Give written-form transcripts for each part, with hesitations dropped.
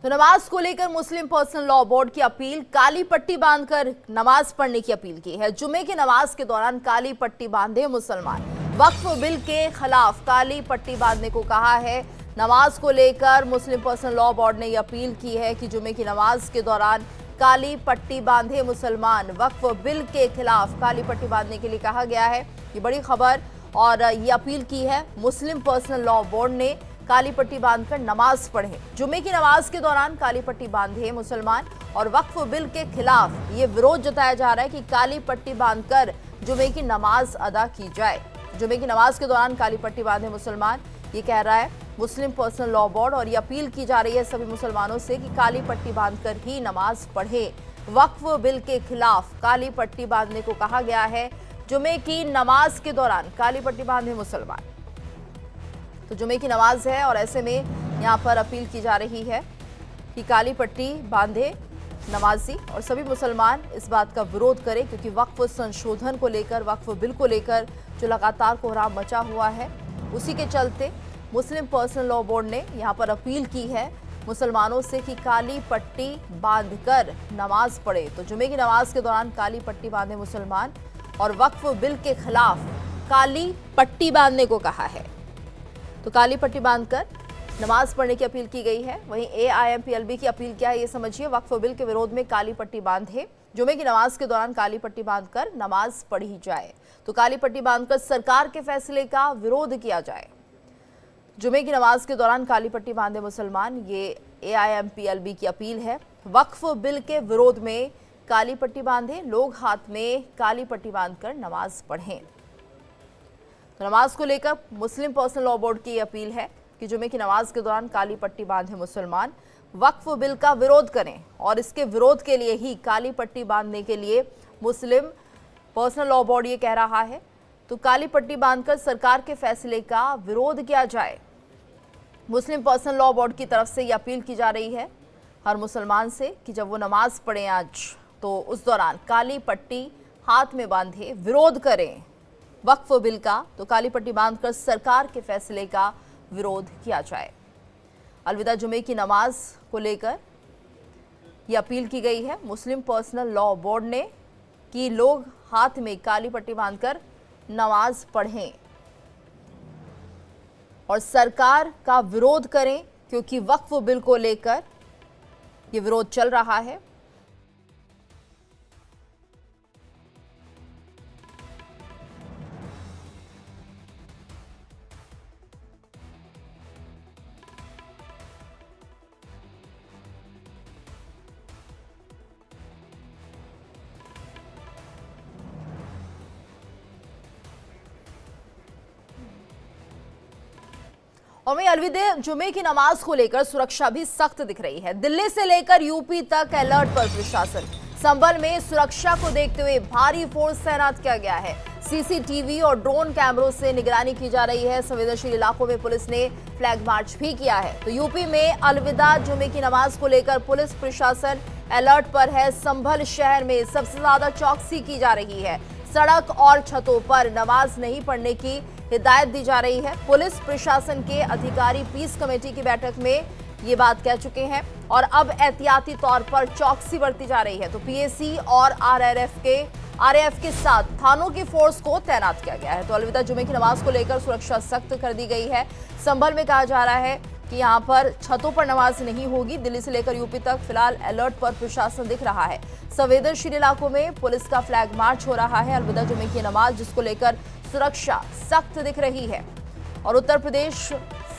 तो नमाज को लेकर मुस्लिम पर्सनल लॉ बोर्ड की अपील, काली पट्टी बांधकर नमाज पढ़ने की अपील की है। जुमे की नमाज के दौरान काली पट्टी बांधे मुसलमान। वक्फ बिल के खिलाफ काली पट्टी बांधने को कहा है। नमाज को लेकर मुस्लिम पर्सनल लॉ बोर्ड ने यह अपील की है कि जुमे की नमाज के दौरान काली पट्टी बांधे मुसलमान। वक्फ बिल के खिलाफ काली पट्टी बांधने के लिए कहा गया है। ये बड़ी खबर और ये अपील की है मुस्लिम पर्सनल लॉ बोर्ड ने, काली पट्टी बांधकर नमाज पढ़े। जुमे की नमाज के दौरान काली पट्टी बांधे मुसलमान और वक्फ बिल के खिलाफ ये विरोध जताया जा रहा है कि काली पट्टी बांधकर जुमे की नमाज अदा की जाए। जुमे की नमाज के दौरान काली पट्टी बांधे मुसलमान, ये कह रहा है मुस्लिम पर्सनल लॉ बोर्ड। और ये अपील की जा रही है सभी मुसलमानों से कि काली पट्टी बांधकर ही नमाज पढ़े। वक्फ बिल के खिलाफ काली पट्टी बांधने को कहा गया है। जुमे की नमाज के दौरान काली पट्टी बांधे मुसलमान। तो जुमे की नमाज है और ऐसे में यहाँ पर अपील की जा रही है कि काली पट्टी बांधे नमाजी और सभी मुसलमान इस बात का विरोध करें, क्योंकि वक्फ संशोधन को लेकर, वक्फ बिल को लेकर जो लगातार कोहराम मचा हुआ है, उसी के चलते मुस्लिम पर्सनल लॉ बोर्ड ने यहाँ पर अपील की है मुसलमानों से कि काली पट्टी बांधकर नमाज पढ़े। तो जुमे की नमाज के दौरान काली पट्टी बांधे मुसलमान और वक्फ बिल के खिलाफ काली पट्टी बांधने को कहा है। तो काली पट्टी बांधकर नमाज पढ़ने की अपील की गई है। वहीं AIMPLB की अपील क्या है ये समझिए। वक्फ बिल के विरोध में काली पट्टी बांधे, जुमे की नमाज के दौरान काली पट्टी बांधकर नमाज पढ़ी जाए। तो काली पट्टी बांधकर सरकार के फैसले का विरोध किया जाए। जुमे की नमाज के दौरान काली पट्टी बांधे मुसलमान, ये AIMPLB की अपील है। वक्फ बिल के विरोध में काली पट्टी बांधे, लोग हाथ में काली पट्टी बांधकर नमाज पढ़ें। तो नमाज को लेकर मुस्लिम पर्सनल लॉ बोर्ड की अपील है कि जुमे की नमाज के दौरान काली पट्टी बांधे मुसलमान वक्फ बिल का विरोध करें और इसके विरोध के लिए ही काली पट्टी बांधने के लिए मुस्लिम पर्सनल लॉ बोर्ड ये कह रहा है। तो काली पट्टी बांधकर सरकार के फैसले का विरोध किया जाए। मुस्लिम पर्सनल लॉ बोर्ड की तरफ से ये अपील की जा रही है हर मुसलमान से कि जब वो नमाज पढ़ें आज, तो उस दौरान काली पट्टी हाथ में बांधे, विरोध करें वक्फ बिल का। तो काली पट्टी बांधकर सरकार के फैसले का विरोध किया जाए। अलविदा जुमे की नमाज को लेकर यह अपील की गई है मुस्लिम पर्सनल लॉ बोर्ड ने कि लोग हाथ में काली पट्टी बांधकर नमाज पढ़ें और सरकार का विरोध करें, क्योंकि वक्फ बिल को लेकर यह विरोध चल रहा है। और वहीं अलविदा जुमे की नमाज को लेकर सुरक्षा भी सख्त दिख रही है। दिल्ली से लेकर यूपी तक अलर्ट पर प्रशासन। संभल में सुरक्षा को देखते हुए भारी फोर्स तैनात किया गया है। CCTV और ड्रोन कैमरों से निगरानी की जा रही है। संवेदनशील इलाकों में पुलिस ने फ्लैग मार्च भी किया है। तो यूपी में अलविदा जुमे की नमाज को लेकर पुलिस प्रशासन अलर्ट पर है। संभल शहर में सबसे ज्यादा चौकसी की जा रही है। सड़क और छतों पर नमाज नहीं पढ़ने की हिदायत दी जा रही है। पुलिस प्रशासन के अधिकारी पीस कमेटी की बैठक में ये बात कह चुके हैं और अब एहतियाती तौर पर चौकसी बरती जा रही है। तो PAC और RAF के साथ थानों की फोर्स को तैनात किया गया है। तो अलविदा जुमे की नमाज को लेकर सुरक्षा सख्त कर दी गई है। संभल में कहा जा रहा है कि यहाँ पर छतों पर नमाज नहीं होगी। दिल्ली से लेकर यूपी तक फिलहाल अलर्ट पर प्रशासन दिख रहा है। संवेदनशील इलाकों में पुलिस का फ्लैग मार्च हो रहा है। अलविदा जुमे की नमाज जिसको लेकर सुरक्षा सख्त दिख रही है और उत्तर प्रदेश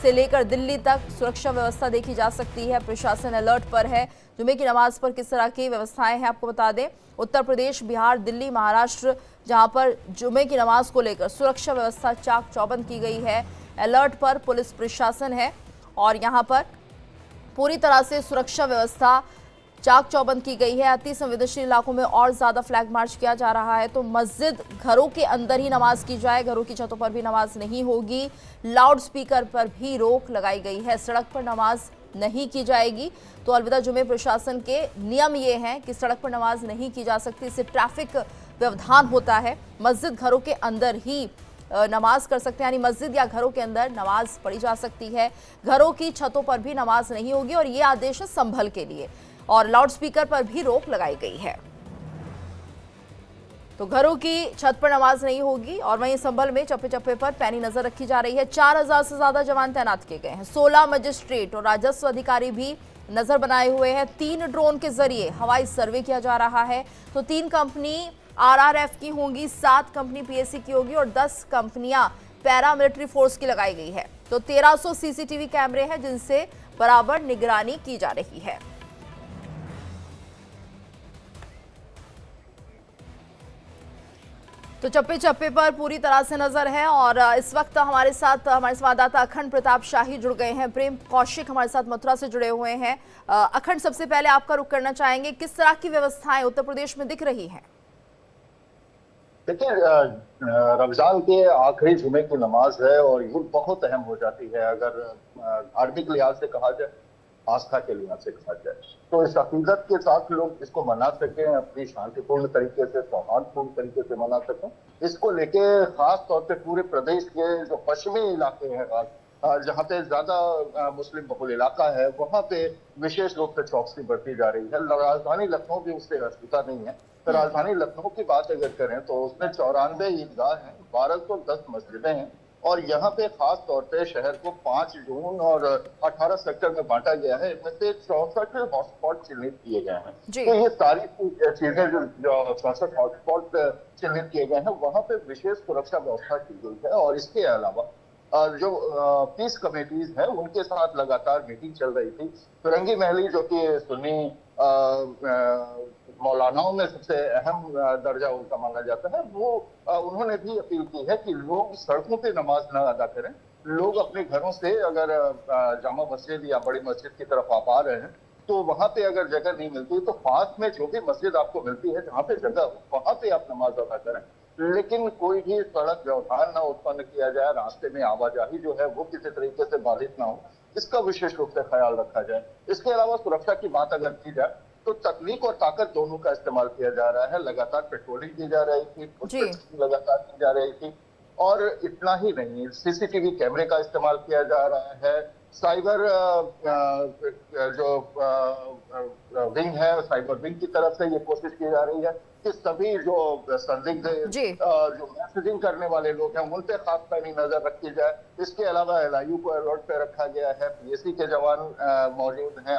से लेकर दिल्ली तक सुरक्षा व्यवस्था देखी जा सकती है। प्रशासन अलर्ट पर है। जुमे की नमाज पर किस तरह की व्यवस्थाएं हैं आपको बता दें। उत्तर प्रदेश, बिहार, दिल्ली, महाराष्ट्र, जहां पर जुमे की नमाज को लेकर सुरक्षा व्यवस्था चाक चौबंद की गई है। अलर्ट पर पुलिस प्रशासन है और यहां पर पूरी तरह से सुरक्षा व्यवस्था चाक चौबंद की गई है। अति संवेदनशील इलाकों में और ज्यादा फ्लैग मार्च किया जा रहा है। तो मस्जिद, घरों के अंदर ही नमाज की जाए, घरों की छतों पर भी नमाज नहीं होगी। लाउड स्पीकर पर भी रोक लगाई गई है। सड़क पर नमाज नहीं की जाएगी। तो अलविदा जुमे प्रशासन के नियम ये हैं कि सड़क पर नमाज नहीं की जा सकती, इससे ट्रैफिक व्यवधान होता है। मस्जिद, घरों के अंदर ही नमाज कर सकते हैं, यानी मस्जिद या घरों के अंदर नमाज पढ़ी जा सकती है। घरों की छतों पर भी नमाज नहीं होगी और ये आदेश है संभल के लिए, और लाउडस्पीकर पर भी रोक लगाई गई है। तो घरों की छत पर नमाज नहीं होगी। और वहीं संभल में चप्पे चप्पे पर पैनी नजर रखी जा रही है। 4000 से ज्यादा जवान तैनात किए गए हैं। 16 मजिस्ट्रेट और राजस्व अधिकारी भी नजर बनाए हुए हैं। 3 ड्रोन के जरिए हवाई सर्वे किया जा रहा है। तो 3 कंपनी RRF की होंगी, 7 कंपनी PSC की होगी और 10 कंपनियां पैरामिलिट्री फोर्स की लगाई गई है। तो 1300 CCTV कैमरे हैं जिनसे बराबर निगरानी की जा रही है। तो चप्पे चप्पे पर पूरी तरह से नजर है। और इस वक्त हमारे साथ हमारे संवाददाता अखंड प्रताप शाही जुड़ गए हैं। प्रेम कौशिक हमारे साथ मथुरा से जुड़े हुए हैं। अखंड, सबसे पहले आपका रुख करना चाहेंगे, किस तरह की व्यवस्थाएं उत्तर प्रदेश में दिख रही हैं? देखिए, रमजान के आखिरी जुमे की नमाज है और ये बहुत अहम हो जाती है अगर धार्मिक लिहाज से कहा जाए, आस्था के लिहाज से कहा जाए। तो इस अकीदत के साथ लोग इसको मना सकें, अपनी शांतिपूर्ण तरीके से, सौहार्दपूर्ण तरीके से मना सकें, इसको लेके खास तौर पे पूरे प्रदेश के जो पश्चिमी इलाके हैं, जहाँ पे ज्यादा मुस्लिम बहुल इलाका है, वहाँ पे विशेष रूप से चौकसी बरती जा रही है। राजधानी लखनऊ भी उससे अछूता नहीं है। तो राजधानी लखनऊ की बात अगर करें तो उसमें 94 ईदगाह हैं, 1210 मस्जिदें हैं और यहाँ पे खास तौर पे शहर को 5 जोन और 18 सेक्टर में बांटा गया है। इनमें से 64 हॉटस्पॉट चिन्हित किए गए हैं। तो ये सारी चीजें जो 64 हॉटस्पॉट चिन्हित किए गए हैं, वहाँ पे विशेष सुरक्षा व्यवस्था की गई है। और इसके अलावा जो पीस कमेटीज हैं उनके साथ लगातार मीटिंग चल रही थी। फिरंगी महली जो कि सुन्नी मौलानाओं में सबसे अहम दर्जा उनका माना जाता है, वो उन्होंने भी अपील की है कि लोग सड़कों पे नमाज न अदा करें। लोग अपने घरों से अगर जामा मस्जिद या बड़ी मस्जिद की तरफ आप आ रहे हैं तो वहां पे अगर जगह नहीं मिलती तो पास में जो भी मस्जिद आपको मिलती है, जहाँ पे जगह हो, वहां पे आप नमाज अदा करें। लेकिन कोई भी सड़क व्यवधान न उत्पन्न किया जाए, रास्ते में आवाजाही जो है वो किसी तरीके से बाधित ना हो, इसका विशेष रूप से ख्याल रखा जाए। इसके अलावा सुरक्षा की बात अगर की जाए तो तकनीक और ताकत दोनों का इस्तेमाल किया जा रहा है। लगातार पेट्रोलिंग की जा रही थी, लगातार की जा रही थी। और इतना ही नहीं, CCTV कैमरे का इस्तेमाल किया जा रहा है। साइबर जो विंग है, साइबर विंग की तरफ से ये कोशिश की जा रही है कि सभी जो संदिग्ध जो मैसेजिंग करने वाले लोग हैं उन पे खास पैनी नजर रखी जाए। इसके अलावा LIU को अलर्ट पे रखा गया है। PSC के जवान मौजूद हैं,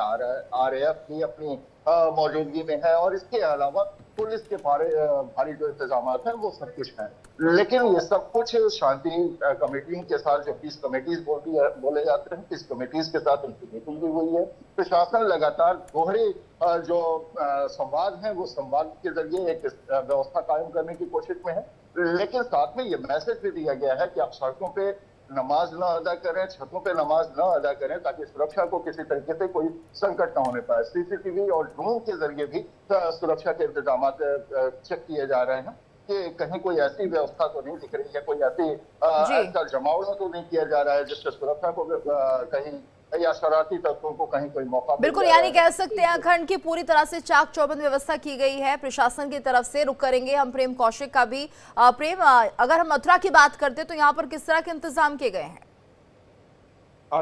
RAF भी अपनी मौजूदगी में है और इसके अलावा पुलिस के भारी जो इंतजाम हैं वो सब कुछ है। लेकिन ये सब कुछ शांति कमेटियों के साथ, जो पीस कमेटीज बोले जाते हैं, पीस कमेटीज के साथ उनकी मीटिंग भी हुई है। प्रशासन लगातार दोहरे जो संवाद है वो संवाद के जरिए एक व्यवस्था कायम करने की कोशिश में है। लेकिन साथ में ये मैसेज भी दिया गया है कि आप सड़कों पे नमाज न अदा करें, छतों पे नमाज न अदा करें, ताकि सुरक्षा को किसी तरीके से कोई संकट न होने पाए। CCTV और ड्रोन के जरिए भी सुरक्षा के इंतजाम चेक किए जा रहे हैं कि कहीं कोई ऐसी व्यवस्था तो नहीं दिख रही है, कोई ऐसा जमावड़ा तो नहीं किया जा रहा है जिससे सुरक्षा को कहीं या शरारती तत्वों को कहीं कोई मौका। बिल्कुल, यानी कह सकते हैं अखंड की पूरी तरह से चाक चौबंद व्यवस्था की गई है प्रशासन की तरफ से। रुक करेंगे हम प्रेम कौशिक का भी। प्रेम, अगर हम मथुरा की बात करते तो यहाँ पर किस तरह के इंतजाम किए गए हैं?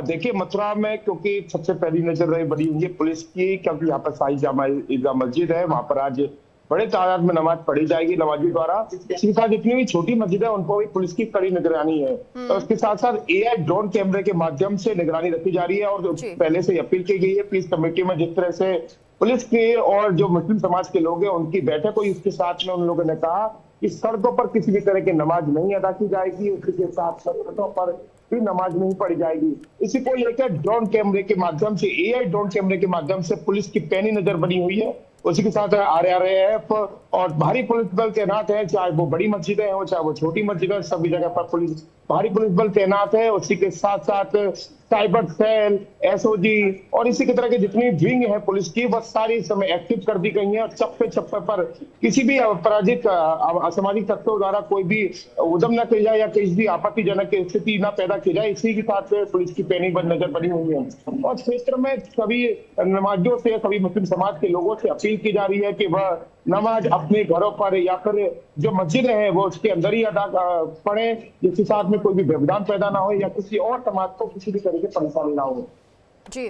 देखिए, मथुरा में क्योंकि सबसे पहली नजर रही बड़ी हुई है पुलिस की, क्योंकि यहाँ पर साई जामा ईदगाह मस्जिद है, वहां पर आज बड़े तादाद में नमाज पढ़ी जाएगी नमाजी द्वारा। इसके साथ जितनी भी छोटी मस्जिद है उनको भी पुलिस की कड़ी निगरानी है। तो उसके साथ साथ AI ड्रोन कैमरे के माध्यम से निगरानी रखी जा रही है। और पहले से अपील की गई है पीस कमेटी में, जिस तरह से पुलिस के और जो मुस्लिम समाज के लोग हैं उनकी बैठक हुई, उसके साथ में उन लोगों ने कहा कि सड़कों पर किसी भी तरह की नमाज नहीं अदा की जाएगी, उसी के साथ सड़कों पर भी नमाज नहीं पढ़ी जाएगी। इसी को लेकर ड्रोन कैमरे के माध्यम से, AI ड्रोन कैमरे के माध्यम से पुलिस की पैनी नजर बनी हुई है। उसी के साथ RRF और भारी पुलिस बल तैनात है, चाहे वो बड़ी मस्जिदें हो चाहे वो छोटी मस्जिदें, सभी जगह पर भारी पुलिस बल तैनात है। उसी के साथ साथ साइबर सेल, SOG और इसी की तरह की जितनी विंग है पुलिस की, वह सारी समय एक्टिव कर दी गई है। और चप्पे चप्पे पर किसी भी अपराधिक असामाजिक तत्वों द्वारा कोई भी उद्यम न किया जाए या किसी भी आपत्तिजनक स्थिति न पैदा की जाए, इसी के साथ पुलिस की पैनी बंद नजर बनी हुई है। और क्षेत्र में सभी नमाजियों से, सभी मुस्लिम समाज के लोगों से अपील की जा रही है कि वह नमाज अपने घरों पर या फिर जो मस्जिदें हैं वो उसके अंदर ही अदा पढ़े, जिसके साथ में कोई भी व्यवधान पैदा ना हो या किसी और समाज को किसी भी तरह की परेशानी ना हो। जी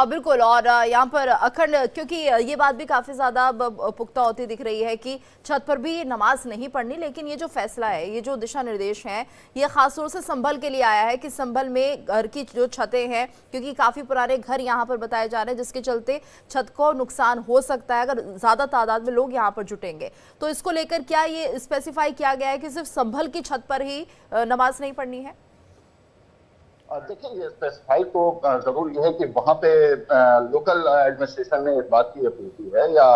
बिल्कुल। और यहाँ पर अखंड, क्योंकि ये बात भी काफ़ी ज़्यादा पुख्ता होती दिख रही है कि छत पर भी नमाज नहीं पढ़नी, लेकिन ये जो फैसला है, ये जो दिशा निर्देश हैं, ये ख़ास तौर से संभल के लिए आया है कि संभल में घर की जो छतें हैं, क्योंकि काफ़ी पुराने घर यहाँ पर बताए जा रहे हैं, जिसके चलते छत को नुकसान हो सकता है अगर ज़्यादा तादाद में लोग यहाँ पर जुटेंगे। तो इसको लेकर क्या ये स्पेसिफाई किया गया है कि सिर्फ संभल की छत पर ही नमाज नहीं पढ़नी है? देखिए, ये स्पेसिफाई तो जरूर ये है कि वहां पे लोकल एडमिनिस्ट्रेशन ने इस बात की अपील की है या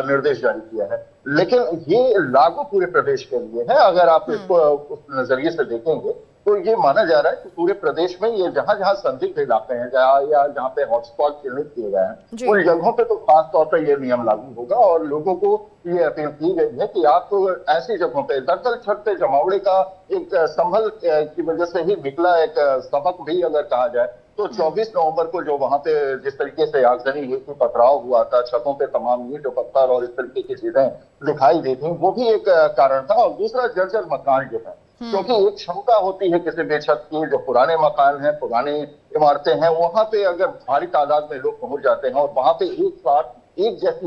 निर्देश जारी किया है, लेकिन ये लागू पूरे प्रदेश के लिए है। अगर आप इसको उस नजरिए से देखेंगे तो ये माना जा रहा है कि पूरे प्रदेश में ये जहां जहां संदिग्ध इलाके हैं या जहां पे हॉटस्पॉट चिन्हित किए गए हैं, उन जगहों पे तो खास तौर पर ये नियम लागू होगा। और लोगों को ये अपील की गई है कि आप ऐसी जगहों पे, दरअसल छत पे जमावड़े का एक संभल की वजह से ही निकला एक सबक भी अगर कहा जाए तो 24 नवंबर को जो वहां पे जिस तरीके से आगजनी हुई थी, पथराव हुआ था, छतों पे तमाम ईंट पत्थर और इस तरीके की चीजें दिखाई दी थी, वो भी एक कारण था। और दूसरा जर्जर मकान जो है, क्योंकि एक क्षमता होती है किसी भी छत की, जो पुराने मकान हैं, पुरानी इमारतें हैं, वहां पे अगर भारी तादाद में लोग पहुंच जाते हैं और वहां पे एक साथ एक जैसी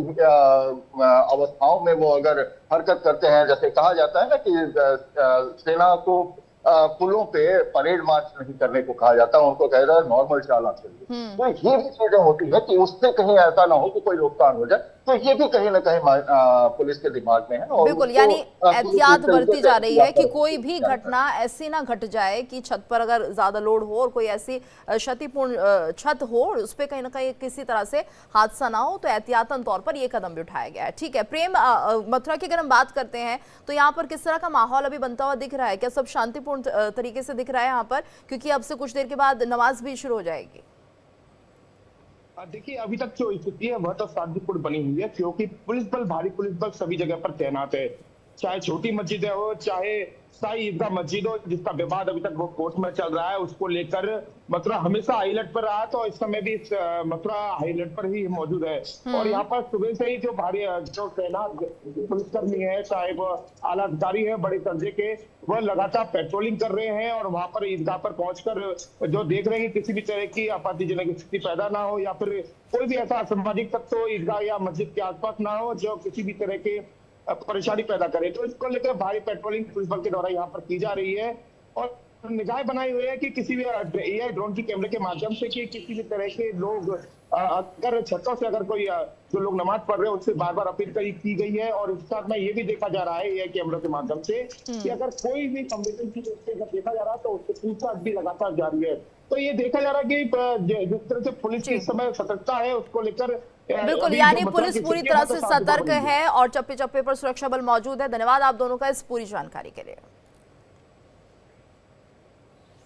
अवस्थाओं में वो अगर हरकत करते हैं, जैसे कहा जाता है ना कि सेना को पुलों पे परेड मार्च नहीं करने को कहा जाता है, उनको कहा जाता है नॉर्मल चालान चलिए। तो ये भी चीजें होती है कि उससे कहीं ऐसा ना हो कि कोई नुकसान हो जाए, तो ये भी कहीं ना कहीं पुलिस के दिमाग में है। और बिल्कुल, यानी एहतियात बरती जा रही है कि कोई भी घटना ऐसी ना घट जाए कि छत पर अगर ज्यादा लोड हो और कोई ऐसी क्षतिपूर्ण छत हो, उस पर कहीं ना कहीं किसी तरह से हादसा ना हो, तो एहतियातन तौर पर यह कदम भी उठाया गया है। ठीक है प्रेम, मथुरा की अगर हम बात करते हैं तो यहाँ पर किस तरह का माहौल अभी बनता हुआ दिख रहा है? क्या सब शांतिपूर्ण तरीके से दिख रहा है यहाँ पर, क्योंकि अब से कुछ देर के बाद नमाज भी शुरू हो जाएगी? देखिए, अभी तक जो स्थिति है वह तो शांतिपूर्ण बनी हुई है, क्योंकि पुलिस बल, भारी पुलिस बल सभी जगह पर तैनात है। चाहे छोटी मस्जिदें हो, चाहे शाही ईदगाह मस्जिद हो, जिसका विवाद अभी तक वो कोर्ट में चल रहा है, उसको लेकर मथुरा हमेशा हाईलाइट पर रहा, तो इस समय भी मथुरा हाईलाइट पर ही मौजूद है। और यहाँ पर सुबह से ही जो भारी जो तैनात पुलिसकर्मी है, चाहे वो आला अधिकारी है बड़े दर्जे के, वह लगातार पेट्रोलिंग कर रहे हैं और वहां पर ईदगाह पर पहुंचकर जो देख रहे हैं कि किसी भी तरह की आपत्तिजनक स्थिति पैदा ना हो या फिर कोई भी ऐसा असामाजिक तत्व ईदगाह या मस्जिद के आसपास ना हो जो किसी भी तरह के परेशानी पैदा करे। तो इसको लेकर भारी पेट्रोलिंग पुलिस बल के द्वारा यहाँ पर की जा रही है और निगाह बनाई हुई है कि किसी भी एआई ड्रोन की कैमरे के माध्यम से कि किसी भी तरह के लोग अगर छतों से अगर कोई जो लोग नमाज पढ़ रहे हैं उनसे बार बार अपील की गई है। और इस साथ में ये भी देखा जा रहा है एआई कैमरों के माध्यम से कि अगर कोई भी संवेदनशील देखा जा रहा है तो उससे पूछताछ भी लगातार जारी है। तो ये देखा जा रहा है कि जिस तरह से पुलिस की इस समय सतर्कता है उसको लेकर बिल्कुल, यानी पुलिस पूरी तरह से सतर्क है और चप्पे चप्पे पर सुरक्षा बल मौजूद है। धन्यवाद आप दोनों का इस पूरी जानकारी के लिए।